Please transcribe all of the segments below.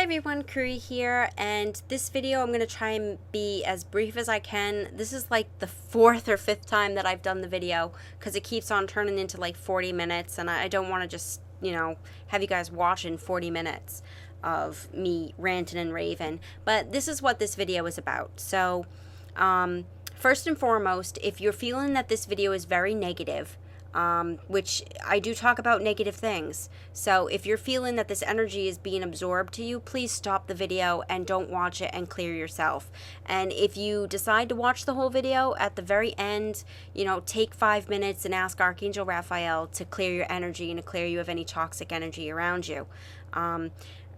everyone, Kuri here, and this video I'm going to try and be as brief as I can. This is like the fourth or fifth time that I've done the video because it keeps on turning into like 40 minutes, and I don't want to just, have you guys watching 40 minutes of me ranting and raving. But this is what this video is about. So, first and foremost, if you're feeling that this video is very negative, which I do talk about negative things. So if you're feeling that this energy is being absorbed to you, please stop the video and don't watch it and clear yourself. And if you decide to watch the whole video, at the very end, take 5 minutes and ask Archangel Raphael to clear your energy and to clear you of any toxic energy around you.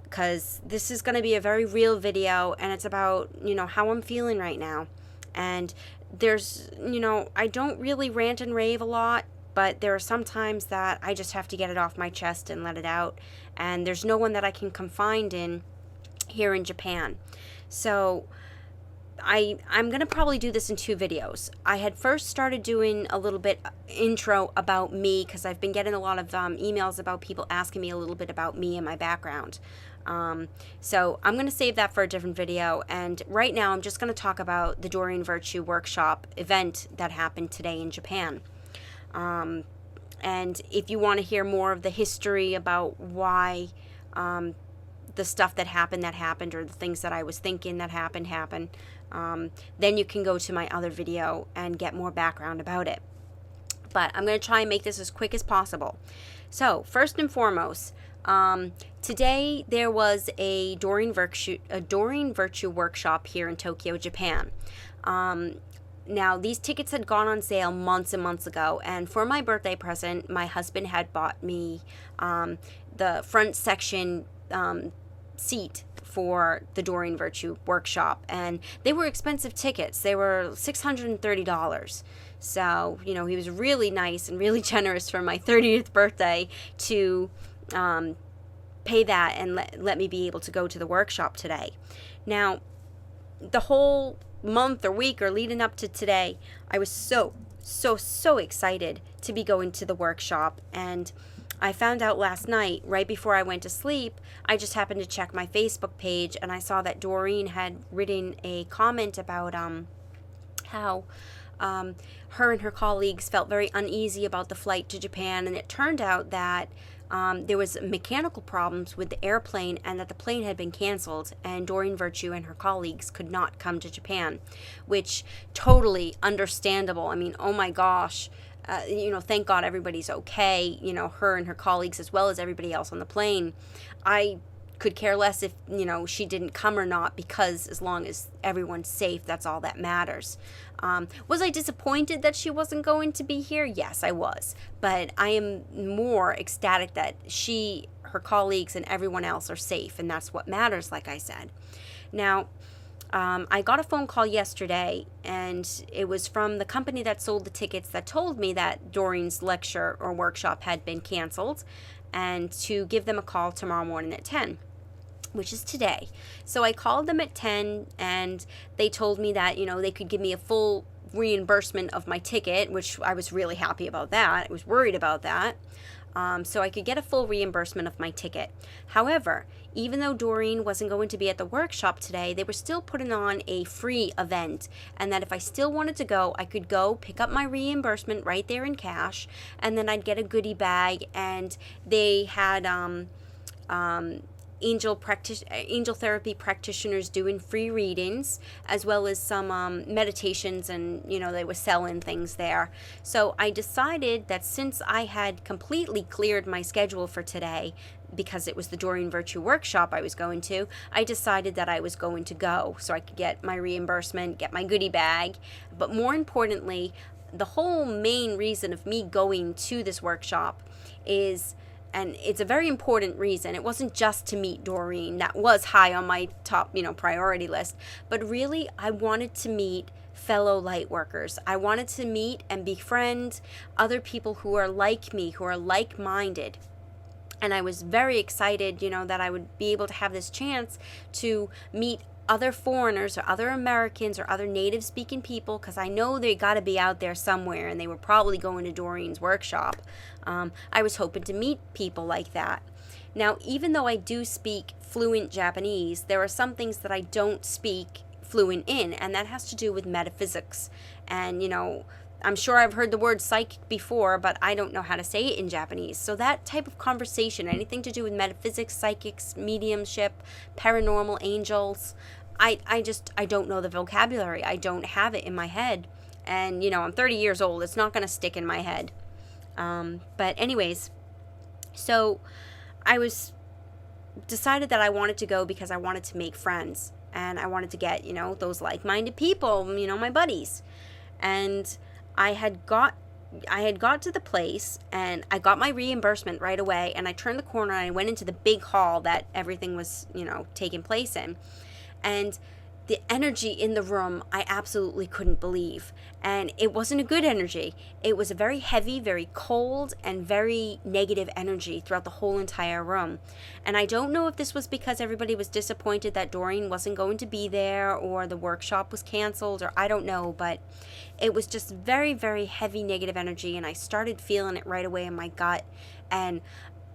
Because this is going to be a very real video, and it's about, how I'm feeling right now. And there's, I don't really rant and rave a lot, but there are some times that I just have to get it off my chest and let it out. And there's no one that I can confide in here in Japan. So I'm going to probably do this in 2 videos. I had first started doing a little bit intro about me because I've been getting a lot of emails about people asking me a little bit about me and my background. So I'm going to save that for a different video. And right now I'm just going to talk about the No-Doreen Virtue workshop event that happened today in Japan. And if you want to hear more of the history about why the stuff that happened, or the things that I was thinking that happened, then you can go to my other video and get more background about it. But I'm going to try and make this as quick as possible. So first and foremost, today there was a No-Doreen Virtue workshop here in Tokyo, Japan. Now, these tickets had gone on sale months and months ago, and for my birthday present, my husband had bought me the front section seat for the No-Doreen Virtue workshop, and they were expensive tickets. They were $630. So, he was really nice and really generous for my 30th birthday to pay that and let me be able to go to the workshop today. Now, the whole month or week or leading up to today, I was so excited to be going to the workshop. And I found out last night, right before I went to sleep, I just happened to check my Facebook page, and I saw that Doreen had written a comment about how her and her colleagues felt very uneasy about the flight to Japan, and it turned out that there was mechanical problems with the airplane, and that the plane had been canceled, and No-Doreen Virtue and her colleagues could not come to Japan, which totally understandable. I mean, oh my gosh, thank God everybody's okay, her and her colleagues as well as everybody else on the plane. I could care less if, she didn't come or not, because as long as everyone's safe, that's all that matters. Was I disappointed that she wasn't going to be here? Yes, I was. But I am more ecstatic that she, her colleagues, and everyone else are safe, and that's what matters, like I said. Now, I got a phone call yesterday, and it was from the company that sold the tickets that told me that Doreen's lecture or workshop had been canceled, and to give them a call tomorrow morning at 10. Which is today. So I called them at 10, and they told me that, they could give me a full reimbursement of my ticket, which I was really happy about that. I was worried about that. So I could get a full reimbursement of my ticket. However, even though Doreen wasn't going to be at the workshop today, they were still putting on a free event, and that if I still wanted to go, I could go pick up my reimbursement right there in cash, and then I'd get a goodie bag. And they had angel therapy practitioners doing free readings, as well as some meditations, and they were selling things there. So I decided that since I had completely cleared my schedule for today, because it was the No-Doreen Virtue workshop I was going to, I decided that I was going to go so I could get my reimbursement, get my goodie bag. But more importantly, the whole main reason of me going to this workshop is, and it's a very important reason. It wasn't just to meet Doreen. That was high on my top, priority list. But really, I wanted to meet fellow light workers. I wanted to meet and befriend other people who are like me, who are like-minded. And I was very excited, that I would be able to have this chance to meet other foreigners or other Americans or other native speaking people, because I know they got to be out there somewhere and they were probably going to Doreen's workshop. I was hoping to meet people like that. Now, even though I do speak fluent Japanese, there are some things that I don't speak fluent in, and that has to do with metaphysics. And, I'm sure I've heard the word psychic before, but I don't know how to say it in Japanese. So that type of conversation, anything to do with metaphysics, psychics, mediumship, paranormal, angels, I don't know the vocabulary. I don't have it in my head. And, I'm 30 years old. It's not going to stick in my head. But anyways, so I decided that I wanted to go because I wanted to make friends. And I wanted to get, those like-minded people, my buddies. And I had got to the place and I got my reimbursement right away, and I turned the corner and I went into the big hall that everything was, taking place in. And the energy in the room, I absolutely couldn't believe. And it wasn't a good energy. It was a very heavy, very cold, and very negative energy throughout the whole entire room. And I don't know if this was because everybody was disappointed that Doreen wasn't going to be there, or the workshop was canceled, or I don't know, but it was just very, very heavy negative energy, and I started feeling it right away in my gut. And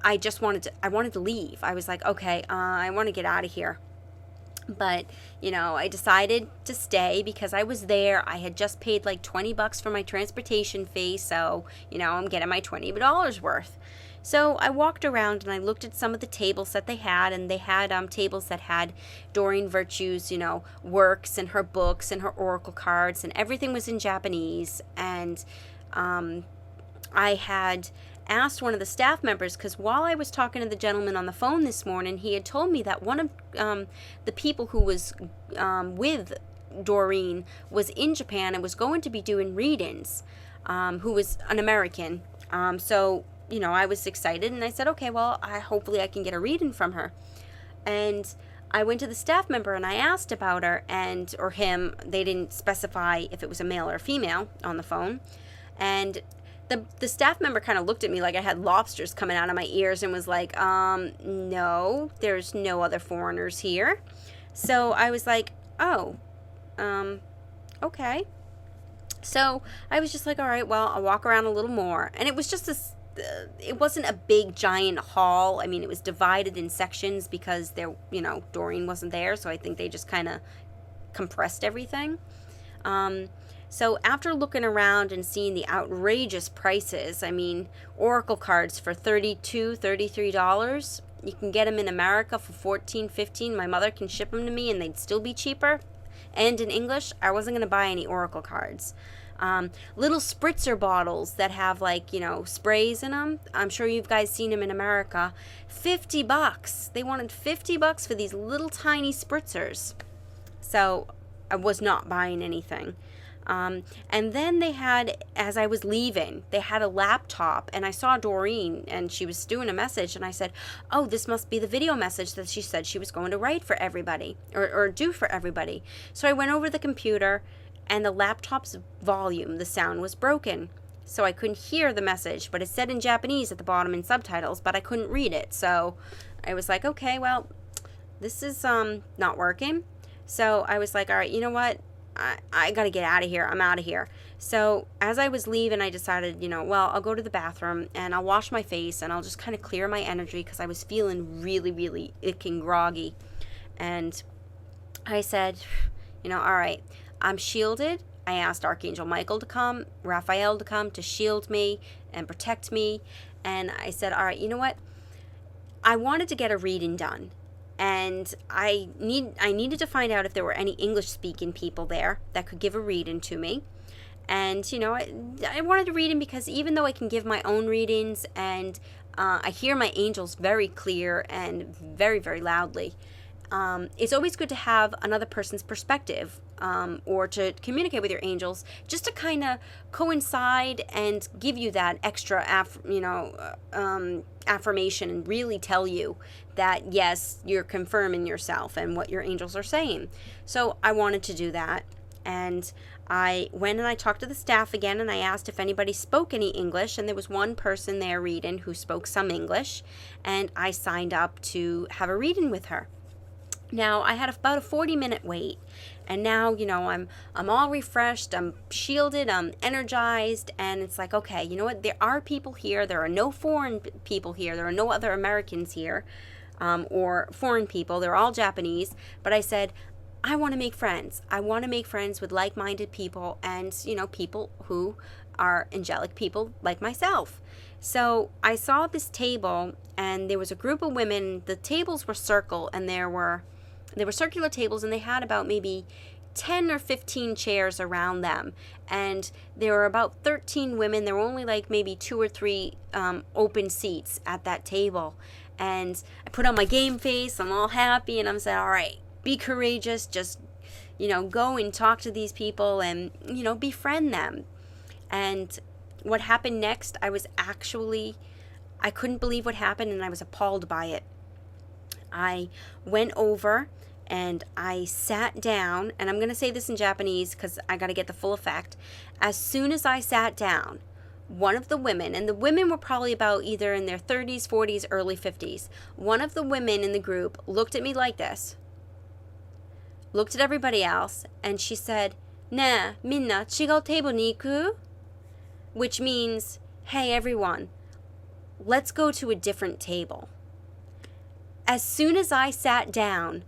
I wanted to leave. I was like, okay, I want to get out of here. But, I decided to stay because I was there. I had just paid like $20 for my transportation fee. So, I'm getting my $20 worth. So I walked around and I looked at some of the tables that they had. And they had tables that had Doreen Virtue's, works and her books and her oracle cards. And everything was in Japanese. And I had asked one of the staff members, because while I was talking to the gentleman on the phone this morning, he had told me that one of the people who was with Doreen was in Japan and was going to be doing readings, who was an American. So, I was excited, and I said, okay, well, hopefully I can get a reading from her. And I went to the staff member and I asked about her or him. They didn't specify if it was a male or a female on the phone. And the staff member kind of looked at me like I had lobsters coming out of my ears and was like, no, there's no other foreigners here. So I was like, oh, okay. So I was just like, all right, well, I'll walk around a little more. And it was just this, it wasn't a big giant hall. I mean, it was divided in sections because Doreen wasn't there. So I think they just kind of compressed everything. So after looking around and seeing the outrageous prices, I mean, oracle cards for $32, $33, you can get them in America for $14, $15. My mother can ship them to me and they'd still be cheaper. And in English, I wasn't going to buy any oracle cards. Little spritzer bottles that have sprays in them. I'm sure you guys seen them in America. $50. They wanted $50 for these little tiny spritzers. So I was not buying anything. And then they had, as I was leaving, they had a laptop, and I saw Doreen, and she was doing a message, and I said, oh, this must be the video message that she said she was going to write for everybody, or do for everybody. So I went over the computer, and the laptop's volume, the sound was broken. So I couldn't hear the message, but it said in Japanese at the bottom in subtitles, but I couldn't read it. So I was like, okay, well, this is not working. So I was like, all right, you know what? I got to get out of here. I'm out of here. So as I was leaving, I decided, well, I'll go to the bathroom and I'll wash my face and I'll just kind of clear my energy because I was feeling really, really icky and groggy. And I said, all right, I'm shielded. I asked Archangel Michael to come, Raphael to come to shield me and protect me. And I said, all right, you know what? I wanted to get a reading done. And I needed to find out if there were any English-speaking people there that could give a reading to me. And, I wanted to read him because even though I can give my own readings and I hear my angels very clear and very, very loudly, it's always good to have another person's perspective or to communicate with your angels just to kind of coincide and give you that extra affirmation and really tell you that, yes, you're confirming yourself and what your angels are saying. So I wanted to do that. And I went and I talked to the staff again and I asked if anybody spoke any English, and there was one person there reading who spoke some English, and I signed up to have a reading with her. Now, I had about a 40-minute wait, and now, I'm all refreshed, I'm shielded, I'm energized, and it's like, okay, you know what? There are people here. There are no foreign people here. There are no other Americans here, or foreign people. They're all Japanese. But I said, I want to make friends. I want to make friends with like-minded people and, people who are angelic people like myself. So I saw this table, and there was a group of women. The tables were circle, and they were circular tables, and they had about maybe 10 or 15 chairs around them. And there were about 13 women. There were only like maybe 2 or 3 open seats at that table. And I put on my game face. I'm all happy, and I'm saying, all right, be courageous. Just, go and talk to these people and, befriend them. And what happened next, I couldn't believe what happened, and I was appalled by it. I went over and I sat down, and I'm going to say this in Japanese because I got to get the full effect. As soon as I sat down, one of the women, and the women were probably about either in their 30s, 40s, early 50s, one of the women in the group looked at me like this, looked at everybody else, and she said, "Ne, minna, chigou table ni iku?" Which means, hey everyone, let's go to a different table. As soon as I sat down,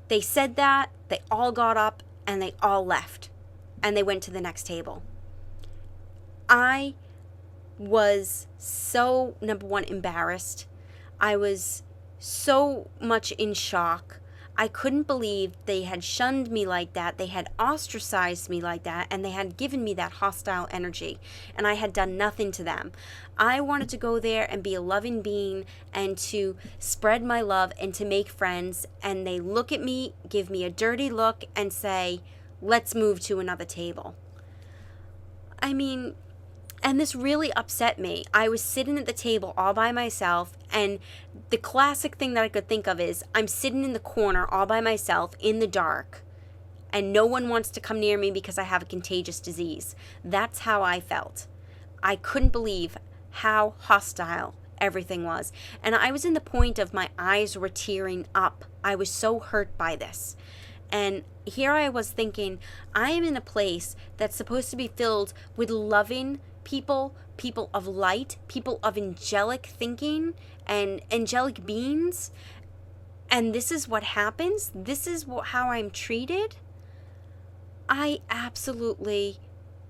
they said that, they all got up, and they all left. And they went to the next table. I was so, number one, embarrassed. I was so much in shock. I couldn't believe they had shunned me like that. They had ostracized me like that, and they had given me that hostile energy, and I had done nothing to them. I wanted to go there and be a loving being and to spread my love and to make friends, and they look at me, give me a dirty look, and say, let's move to another table. I mean, and this really upset me. I was sitting at the table all by myself, and the classic thing that I could think of is I'm sitting in the corner all by myself in the dark, and no one wants to come near me because I have a contagious disease. That's how I felt. I couldn't believe how hostile everything was. And I was in the point of my eyes were tearing up. I was so hurt by this. And here I was thinking, I am in a place that's supposed to be filled with loving people, people of light, people of angelic thinking and angelic beings, and this is what happens. This is how I'm treated. I absolutely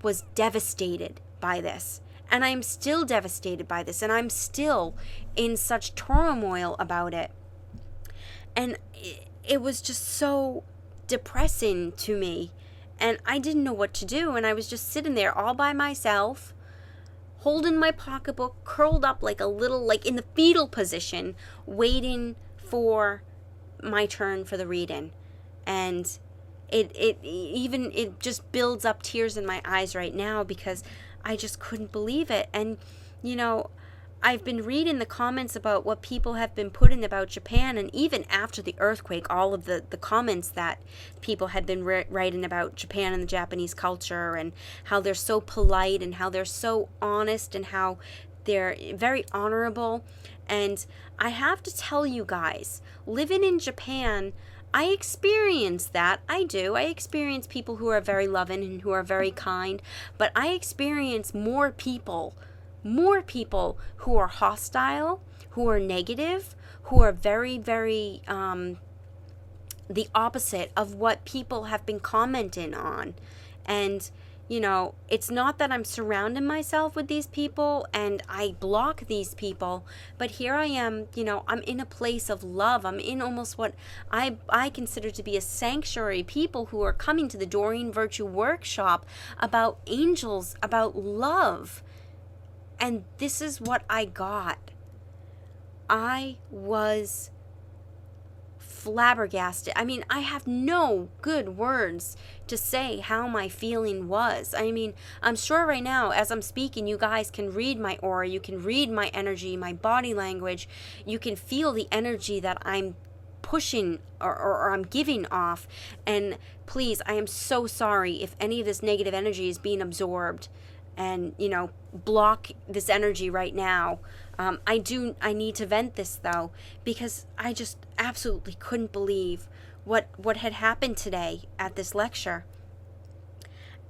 was devastated by this, and I'm still devastated by this, and I'm still in such turmoil about it. And it was just so depressing to me, and I didn't know what to do, and I was just sitting there all by myself, holding my pocketbook, curled up like a little, like in the fetal position, waiting for my turn for the reading. And it just builds up tears in my eyes right now because I just couldn't believe it. And, I've been reading the comments about what people have been putting about Japan, and even after the earthquake, all of the comments that people had been writing about Japan and the Japanese culture, and how they're so polite, and how they're so honest, and how they're very honorable. And I have to tell you guys, living in Japan, I experience that. I do. I experience people who are very loving and who are very kind, but I experience more people who are hostile, who are negative, who are very, very the opposite of what people have been commenting on. And, it's not that I'm surrounding myself with these people and I block these people, but here I am, I'm in a place of love. I'm in almost what I consider to be a sanctuary, people who are coming to the Doreen Virtue workshop about angels, about love. And this is what I got. I was flabbergasted. I mean, I have no good words to say how my feeling was. I mean, I'm sure right now, as I'm speaking, you guys can read my aura, you can read my energy, my body language, you can feel the energy that I'm pushing or I'm giving off. And please, I am so sorry if any of this negative energy is being absorbed and, block this energy right now. I need to vent this though, because I just absolutely couldn't believe what had happened today at this lecture,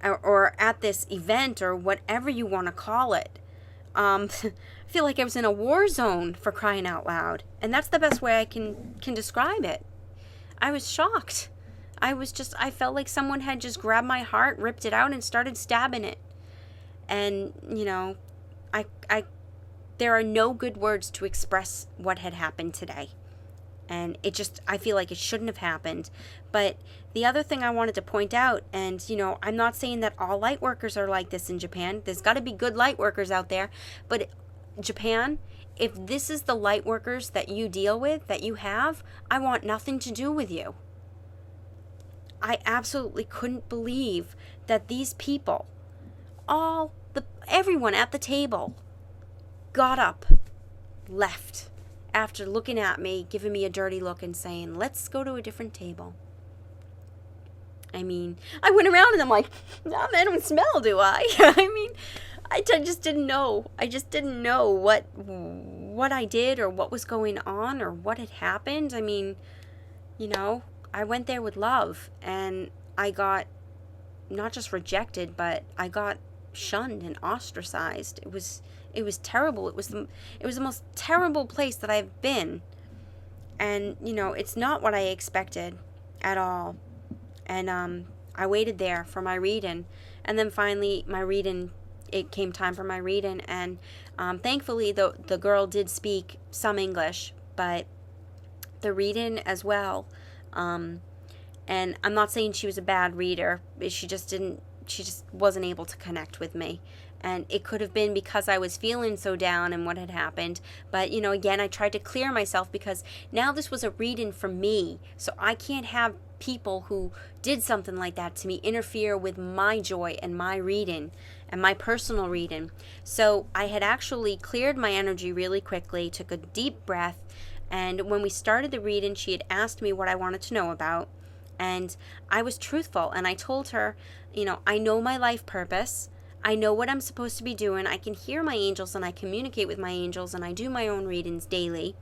or at this event, or whatever you want to call it. I feel like I was in a war zone, for crying out loud. And that's the best way I can describe it. I was shocked. I felt like someone had just grabbed my heart, ripped it out, and started stabbing it. And, there are no good words to express what had happened today. And I feel like it shouldn't have happened. But the other thing I wanted to point out, and, I'm not saying that all light workers are like this in Japan. There's got to be good light workers out there. But Japan, if this is the light workers that you deal with, that you have, I want nothing to do with you. I absolutely couldn't believe that these people, everyone at the table, got up, left, after looking at me, giving me a dirty look and saying, let's go to a different table. I mean, I went around and I'm like, I don't smell, do I? I mean, I just didn't know. I just didn't know what I did, or what was going on, or what had happened. I mean, I went there with love, and I got not just rejected, but I got shunned and ostracized. It was terrible. It was the most terrible place that I've been. And, it's not what I expected at all. And I waited there for my reading. And then finally it came time for my reading. And thankfully the girl did speak some English, but the reading as well. And I'm not saying she was a bad reader. She just wasn't able to connect with me. And it could have been because I was feeling so down and what had happened. But, again, I tried to clear myself, because now this was a reading for me. So I can't have people who did something like that to me interfere with my joy and my reading and my personal reading. So I had actually cleared my energy really quickly, took a deep breath. And when we started the reading, she had asked me what I wanted to know about. And I was truthful. And I told her, I know my life purpose. I know what I'm supposed to be doing. I can hear my angels, and I communicate with my angels, and I do my own readings daily.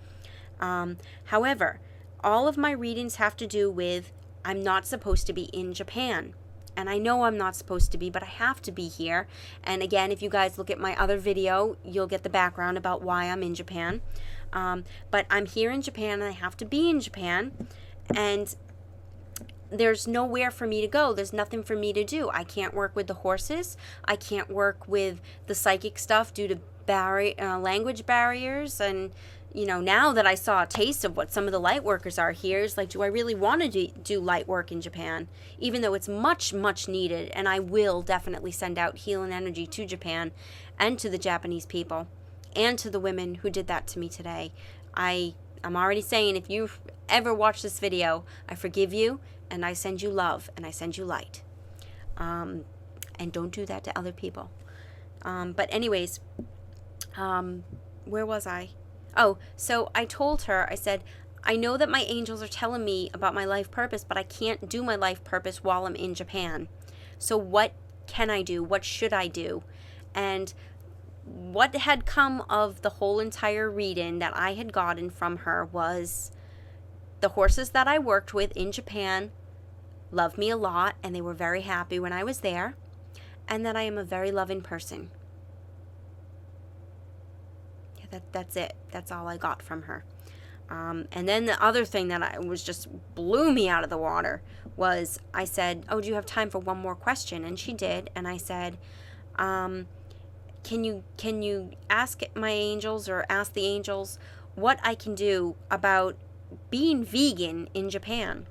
However, all of my readings have to do with I'm not supposed to be in Japan. And I know I'm not supposed to be, but I have to be here. And again, if you guys look at my other video, you'll get the background about why I'm in Japan. But I'm here in Japan, and I have to be in Japan. And there's nowhere for me to go. There's nothing for me to do. I can't work with the horses. I can't work with the psychic stuff due to language barriers. And, now that I saw a taste of what some of the light workers are here, it's like, do I really want to do light work in Japan? Even though it's much, much needed. And I will definitely send out healing energy to Japan and to the Japanese people and to the women who did that to me today. I'm already saying, if you ever watch this video, I forgive you. And I send you love, and I send you light. And don't do that to other people. But anyways, where was I? Oh, so I told her, I said, I know that my angels are telling me about my life purpose, but I can't do my life purpose while I'm in Japan. So what can I do? What should I do? And what had come of the whole entire reading that I had gotten from her was the horses that I worked with in Japan loved me a lot, and they were very happy when I was there, and that I am a very loving person. Yeah, that's it. That's all I got from her. And then the other thing that just blew me out of the water was, I said, oh, do you have time for one more question? And she did. And I said, can you ask my angels, or ask the angels what I can do about being vegan in Japan?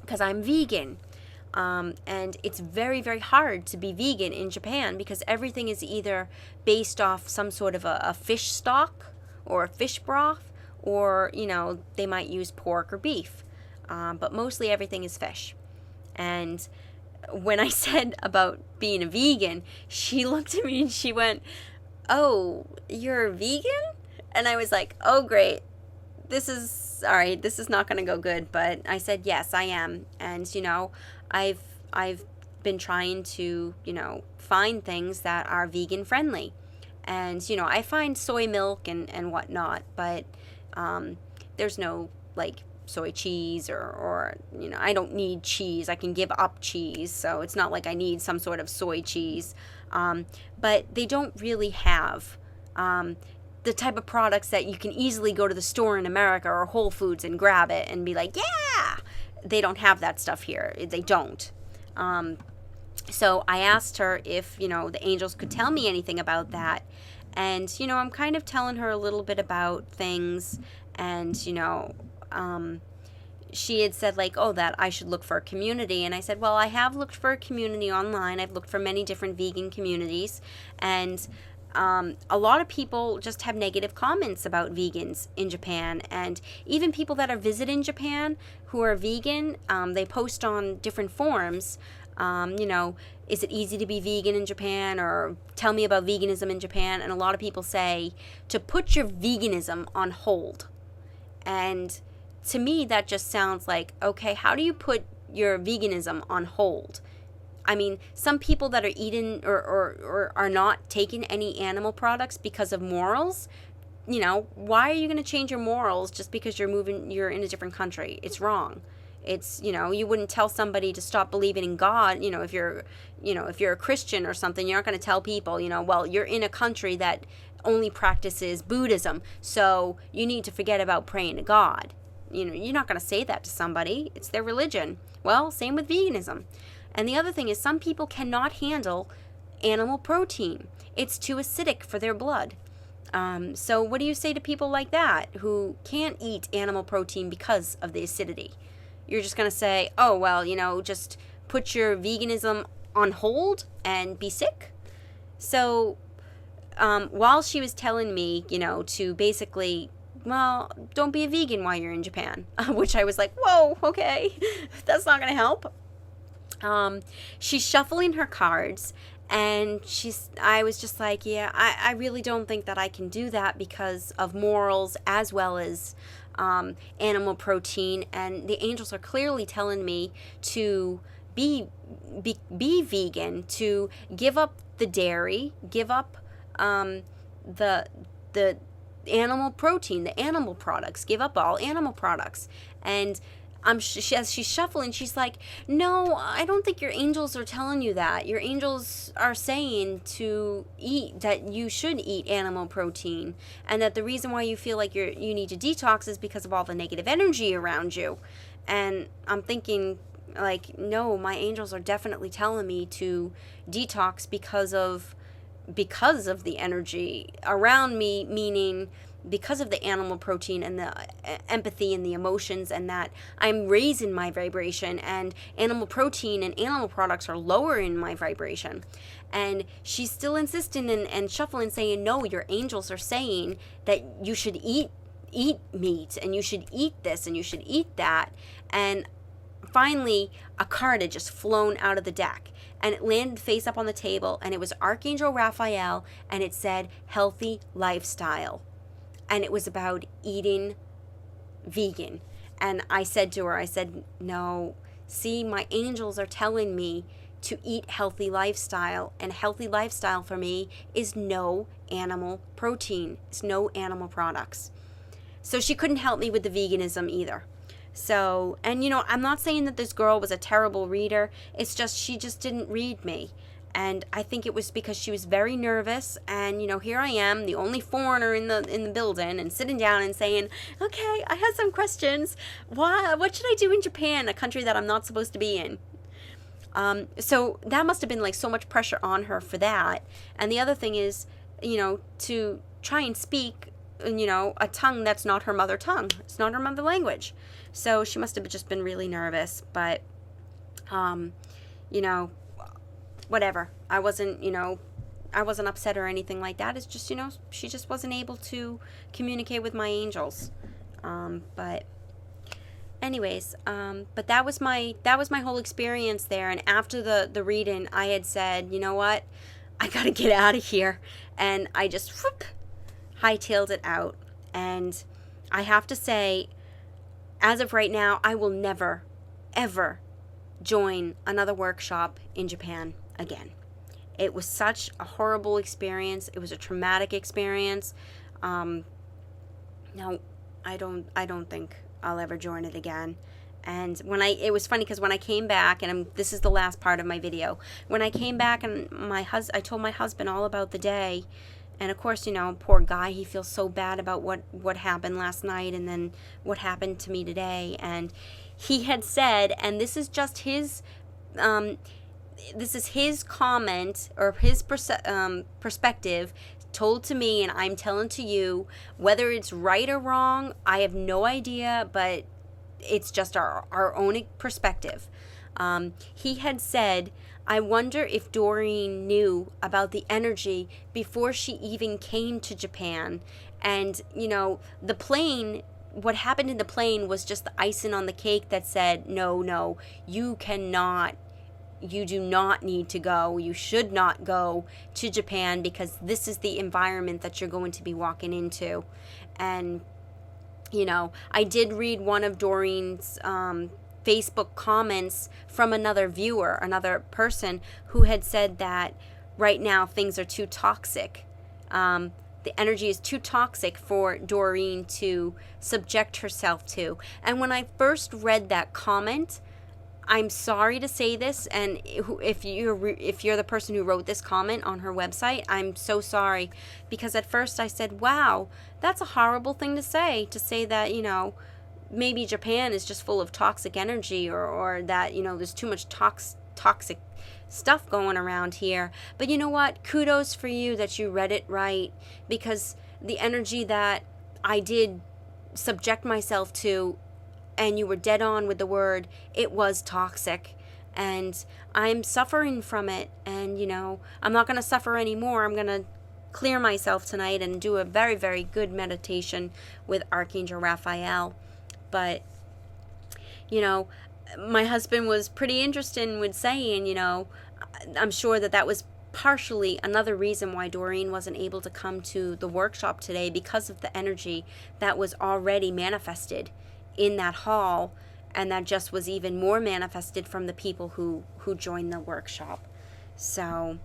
Because I'm vegan. And it's very, very hard to be vegan in Japan, because everything is either based off some sort of a fish stock or a fish broth, or, they might use pork or beef. But mostly everything is fish. And when I said about being a vegan, she looked at me and she went, oh, you're a vegan? And I was like, oh, great. This is not going to go good. But I said, yes, I am. And, I've been trying to, find things that are vegan friendly. And, I find soy milk and whatnot, but there's no, soy cheese or I don't need cheese. I can give up cheese, so it's not like I need some sort of soy cheese. But they don't really have the type of products that you can easily go to the store in America or Whole Foods and grab it and be like, yeah! They don't have that stuff here. They don't. So I asked her if, the angels could tell me anything about that. And, I'm kind of telling her a little bit about things. And, she had said that I should look for a community. And I said, well, I have looked for a community online. I've looked for many different vegan communities. And a lot of people just have negative comments about vegans in Japan. And even people that are visiting Japan who are vegan, they post on different forums, is it easy to be vegan in Japan, or tell me about veganism in Japan. And a lot of people say to put your veganism on hold. And to me, that just sounds like, okay, how do you put your veganism on hold? I mean, some people that are eating or are not taking any animal products because of morals, why are you going to change your morals just because you're in a different country? It's wrong. It's, you wouldn't tell somebody to stop believing in God, if you're a Christian or something. You're not going to tell people, well, you're in a country that only practices Buddhism, so you need to forget about praying to God. You're not going to say that to somebody. It's their religion. Well, same with veganism. And the other thing is, some people cannot handle animal protein. It's too acidic for their blood. So what do you say to people like that who can't eat animal protein because of the acidity? You're just going to say, oh, well, just put your veganism on hold and be sick? So while she was telling me, to basically, well, don't be a vegan while you're in Japan, which I was like, whoa, okay, that's not going to help. She's shuffling her cards, and I was just like, yeah, I really don't think that I can do that because of morals as well as animal protein. And the angels are clearly telling me to be vegan, to give up the dairy, give up the animal protein, the animal products, give up all animal products. And as she's shuffling, she's like, no, I don't think your angels are telling you that. Your angels are saying that you should eat animal protein, and that the reason why you feel like you need to detox is because of all the negative energy around you. And I'm thinking, no, my angels are definitely telling me to detox because of the energy around me, meaning because of the animal protein and the empathy and the emotions, and that I'm raising my vibration, and animal protein and animal products are lowering my vibration. And she's still insisting and shuffling, saying, no, your angels are saying that you should eat meat, and you should eat this, and you should eat that. And finally, a card had just flown out of the deck, and it landed face up on the table, and it was Archangel Raphael, and it said healthy lifestyle. And it was about eating vegan. And I said to her, no, see, my angels are telling me to eat healthy lifestyle. And healthy lifestyle for me is no animal protein. It's no animal products. So she couldn't help me with the veganism either. So, and I'm not saying that this girl was a terrible reader. It's just, she just didn't read me. And I think it was because she was very nervous, and here I am, the only foreigner in the building, and sitting down and saying, okay, I have some questions. What should I do in Japan, a country that I'm not supposed to be in? So that must have been so much pressure on her for that. And the other thing is, to try and speak, a tongue that's not her mother tongue. It's not her mother language. So she must have just been really nervous. But, whatever. I wasn't upset or anything like that. It's just, she just wasn't able to communicate with my angels. But anyways, but that was my whole experience there. And after the reading, I had said, you know what? I gotta get out of here. And I just hightailed it out. And I have to say, as of right now, I will never, ever join another workshop in Japan again. It was such a horrible experience. It was a traumatic experience. No, I don't think I'll ever join it again. And it was funny because when I came back, and this is the last part of my video, when I came back and I told my husband all about the day, and of course, you know, poor guy, he feels so bad about what happened last night and then what happened to me today. And he had said, and this is just his, this is his comment or his perspective told to me, and I'm telling to you, whether it's right or wrong, I have no idea, but it's just our own perspective. He had said, I wonder if Doreen knew about the energy before she even came to Japan. And, you know, the plane, what happened in the plane was just the icing on the cake that said, no, you cannot, you do not need to go. You should not go to Japan because this is the environment that you're going to be walking into. And, you know, I did read one of Doreen's Facebook comments from another viewer, another person who had said that right now things are too toxic. The energy is too toxic for Doreen to subject herself to. And when I first read that comment, I'm sorry to say this, and if you're the person who wrote this comment on her website, I'm so sorry, because at first I said, wow, that's a horrible thing to say that, you know, maybe Japan is just full of toxic energy, or that, you know, there's too much toxic stuff going around here. But you know what? Kudos for you that you read it right, because the energy that I did subject myself to, and you were dead on with the word, it was toxic. And I'm suffering from it. And, you know, I'm not going to suffer anymore. I'm going to clear myself tonight and do a very, very good meditation with Archangel Raphael. But, you know, my husband was pretty interested with saying, you know, I'm sure that was partially another reason why Doreen wasn't able to come to the workshop today, because of the energy that was already manifested in that hall, and that just was even more manifested from the people who joined the workshop. So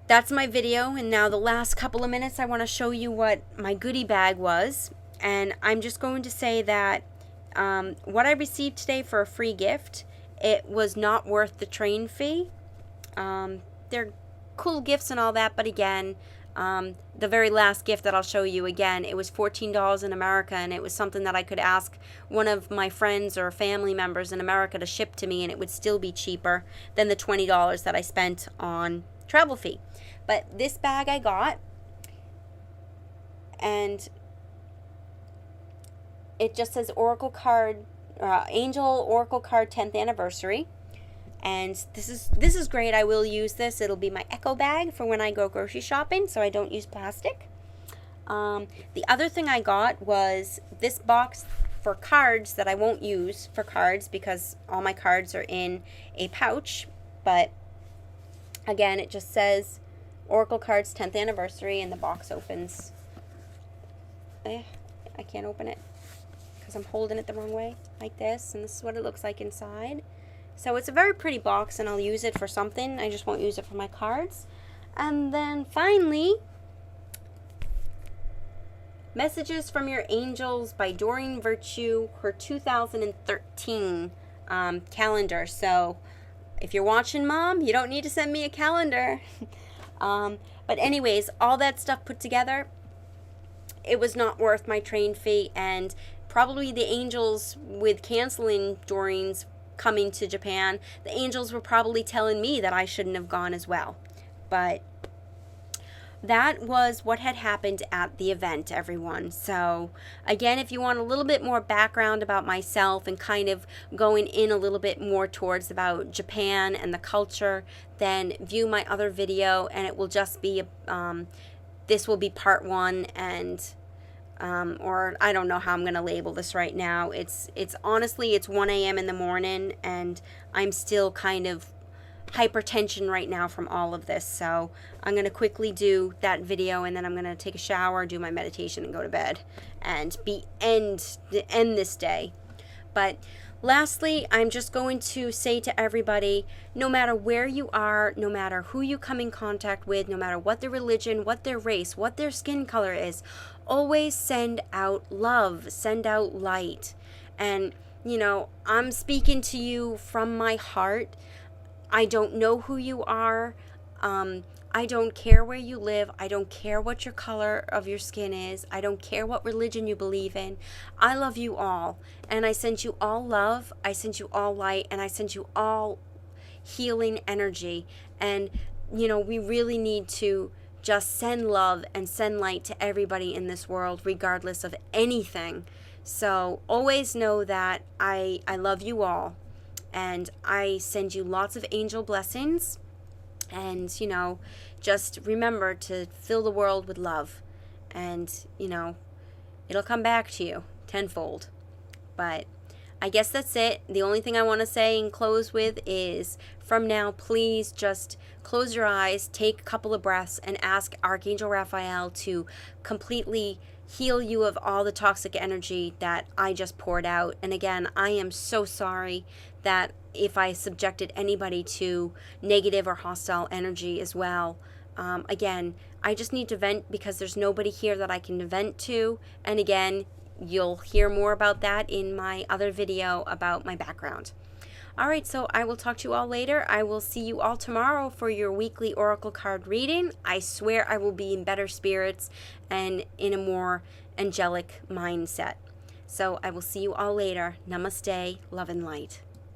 that's my video, and now the last couple of minutes I want to show you what my goodie bag was. And I'm just going to say that what I received today for a free gift, it was not worth the train fee. They're cool gifts and all that, but again, the very last gift that I'll show you, again, it was $14 in America, and it was something that I could ask one of my friends or family members in America to ship to me, and it would still be cheaper than the $20 that I spent on travel fee. But this bag I got, and it just says Oracle card, Angel Oracle card 10th anniversary. And this is great. I will use this. It'll be my echo bag for when I go grocery shopping, so I don't use plastic. The other thing I got was this box for cards that I won't use for cards because all my cards are in a pouch. But again, it just says Oracle cards 10th anniversary, and the box opens. I can't open it because I'm holding it the wrong way, like this, and this is what it looks like inside. So it's a very pretty box, and I'll use it for something. I just won't use it for my cards. And then finally, Messages from Your Angels by Doreen Virtue, her 2013 calendar. So if you're watching, Mom, you don't need to send me a calendar. But anyways, all that stuff put together, it was not worth my train fee. And probably the angels, with canceling Doreen's coming to Japan, the angels were probably telling me that I shouldn't have gone as well. But that was what had happened at the event, everyone. So again, if you want a little bit more background about myself and kind of going in a little bit more towards about Japan and the culture, then view my other video, and it will just be this will be part 1, and or I don't know how I'm going to label this right now. It's honestly, it's 1 a.m. in the morning, and I'm still kind of hypertension right now from all of this. So I'm going to quickly do that video, and then I'm going to take a shower, do my meditation, and go to bed, and end this day. But Lastly, I'm just going to say to everybody, no matter where you are, no matter who you come in contact with, no matter what their religion, what their race, what their skin color is, always send out love, send out light. And, I'm speaking to you from my heart. I don't know who you are. I don't care where you live. I don't care what your color of your skin is. I don't care what religion you believe in. I love you all. And I send you all love. I send you all light. And I send you all healing energy. And, we really need to just send love and send light to everybody in this world, regardless of anything. So always know that I love you all. And I send you lots of angel blessings. And, just remember to fill the world with love. And, it'll come back to you tenfold. But I guess that's it. The only thing I want to say and close with is, from now, please just close your eyes, take a couple of breaths, and ask Archangel Raphael to completely heal you of all the toxic energy that I just poured out. And again, I am so sorry that if I subjected anybody to negative or hostile energy as well. Again, I just need to vent because there's nobody here that I can vent to. And again, you'll hear more about that in my other video about my background. All right, so I will talk to you all later. I will see you all tomorrow for your weekly oracle card reading. I swear I will be in better spirits and in a more angelic mindset. So I will see you all later. Namaste, love and light.